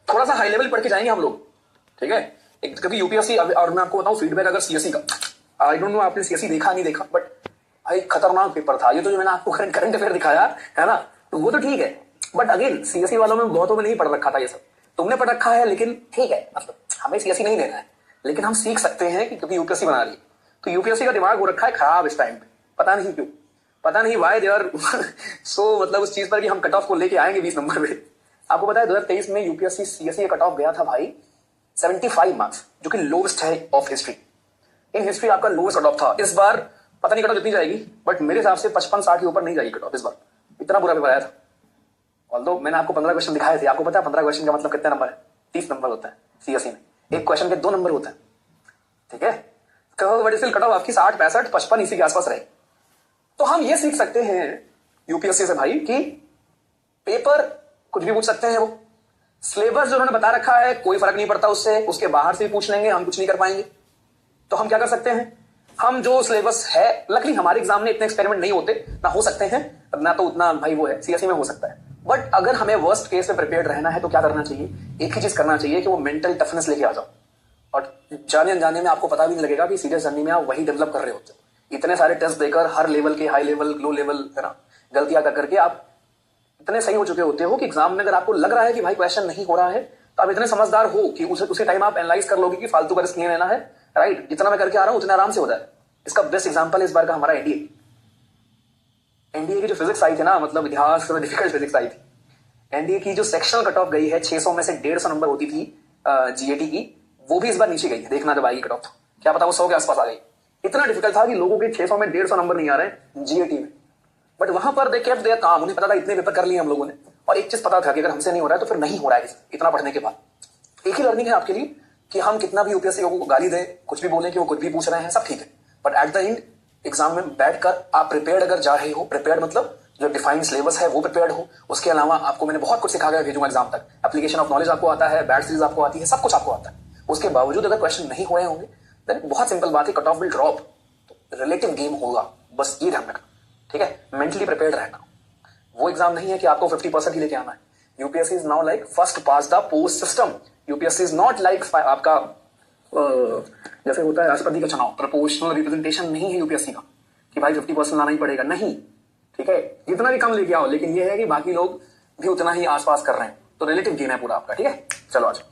थोड़ा सा high level पढ़ के जाएंगे हम लोग, ठीक है। कभी यूपीएससी, और मैं आपको बताऊं फीडबैक अगर सीएससी का, आई डोंट नो आपने सीएससी देखा नहीं देखा, बट भाई खतरनाक पेपर था ये तो, जो मैंने आपको करंट अफेयर दिखाया है ना, तो वो तो ठीक है, बट अगेन सीएससी वालों में बहुतों में नहीं पढ़ रखा था ये सब, तुमने पढ़ रखा है, लेकिन ठीक है, मतलब हमें सीएससी नहीं लेना है, लेकिन हम सीख सकते हैं कि क्योंकि यूपीएससी बना रही है, तो यूपीएससी का दिमाग हो रखा है खराब इस टाइम पे, पता नहीं क्यों, पता नहीं वाई दे आर सो, मतलब उस चीज पर कि हम कट ऑफ को लेके आएंगे 20 नंबर पे। आपको पता है 2023 में यूपीएससी सीएससी का कट ऑफ गया था भाई 75 मार्क्स, जो कि लोवेस्ट है ऑफ हिस्ट्री। इन हिस्ट्री आपका लोवेस्ट कट ऑफ था। इस बार पता नहीं कट ऑफ जितनी जाएगी, बट मेरे हिसाब से 55-60 के ऊपर नहीं जाएगी कट ऑफ इस बार, इतना बुरा पेपर आया था। ऑल्दो मैंने आपको 15 क्वेश्चन दिखाए थे, आपको पता है 15 क्वेश्चन का मतलब कितने नंबर है? 30 नंबर होता है सीएससी में, एक क्वेश्चन के 2 नंबर होता है, ठीक है। तो बट स्टिल कट ऑफ आपकी 60, 65, 55 इसी के आसपास रहे। तो हम ये सीख सकते हैं यूपीएससी से भाई कि पेपर कुछ भी पूछ सकते हैं, वो सिलेबस जो उन्होंने बता रखा है कोई फर्क नहीं पड़ता उससे, उसके बाहर से भी पूछ लेंगे, हम कुछ नहीं कर पाएंगे। तो हम क्या कर सकते हैं, हम जो सिलेबस है, लकली हमारे एग्जाम में इतने एक्सपेरिमेंट नहीं होते, ना हो सकते हैं, ना तो उतना भाई वो है सीएससी में हो सकता है, बट अगर हमें वर्स्ट केस में प्रिपेयर्ड रहना है तो क्या करना चाहिए, एक ही चीज करना चाहिए कि वो मेंटल टफनेस लेके आ जाओ, और जाने अनजाने में आपको पता भी नहीं लगेगा कि सीरियस जर्नी में आप वही डेवलप कर रहे होते हो। इतने सारे टेस्ट देकर हर लेवल के, हाई लेवल, लो लेवल, है ना, गलतियां कर करके आप इतने सही हो चुके होते हो कि एग्जाम में अगर आपको लग रहा है कि भाई क्वेश्चन नहीं हो रहा है, तो आप इतने समझदार हो कि उसी टाइम आप एनालाइज कर लोगे कि फालतू का रिस्क नहीं लेना है, राइट, जितना मैं करके आ रहा हूं उतना आराम से हो जाए। इसका बेस्ट एग्जांपल इस बार का हमारा एनडीए की जो फिजिक्स आई थी ना, मतलब इतिहास में डिफिकल्ट फिजिक्स आई थी, एनडीए की जो सेक्शनल कट ऑफ गई है 600 में से 150 नंबर होती थी जीएटी की, वो भी इस बार नीचे गई है। देखना जब आएगी कट ऑफ, क्या पता वो 100 के आसपास आ गई। इतना डिफिकल्ट था कि लोगों के 600 में 150 नंबर नहीं आ रहे हैं जीएटी में, बट वहां पर देख के काम, उन्हें पता था इतने पेपर कर लिए हम लोगों ने, और एक चीज पता था कि अगर हमसे नहीं हो रहा है तो फिर नहीं हो रहा है इतना पढ़ने के बाद। एक ही लर्निंग है आपके लिए कि हम कितना भी यूपीएससी को गाली दें, कुछ भी बोलें कि वो कुछ भी पूछ रहे हैं, सब ठीक है, but at the end exam में बैठकर आप प्रिपेयर्ड अगर जा रहे हो, प्रिपेयर्ड मतलब जो डिफाइंड सिलेबस है वो प्रिपेयर्ड हो, उसके अलावा आपको मैंने बहुत कुछ सिखा कर भेजूंगा एग्जाम तक, एप्लीकेशन ऑफ नॉलेज आपको आता है, बैट सीरीज आपको आती है, सब कुछ आपको आता है, उसके बावजूद अगर क्वेश्चन नहीं हो रहे होंगे देन बहुत सिंपल बात है, cut off will drop, relative game होगा, बस ये ध्यान रखना, ठीक है। मेंटली प्रिपेयर्ड रहना, वो एग्जाम नहीं है कि आपको 50% ही लेके आना है। UPSC is now like first pass the post system. UPSC is not like आपका जैसे होता है राष्ट्रपति का चुनाव, प्रोपोर्शनल रिप्रेजेंटेशन नहीं है यूपीएससी का कि भाई 50% लाना ही पड़ेगा, नहीं, ठीक है, जितना भी कम लेके आओ, लेकिन ये है कि बाकी लोग भी उतना ही आसपास कर रहे हैं, तो रिलेटिव गेम है पूरा आपका, ठीक है। चलो आज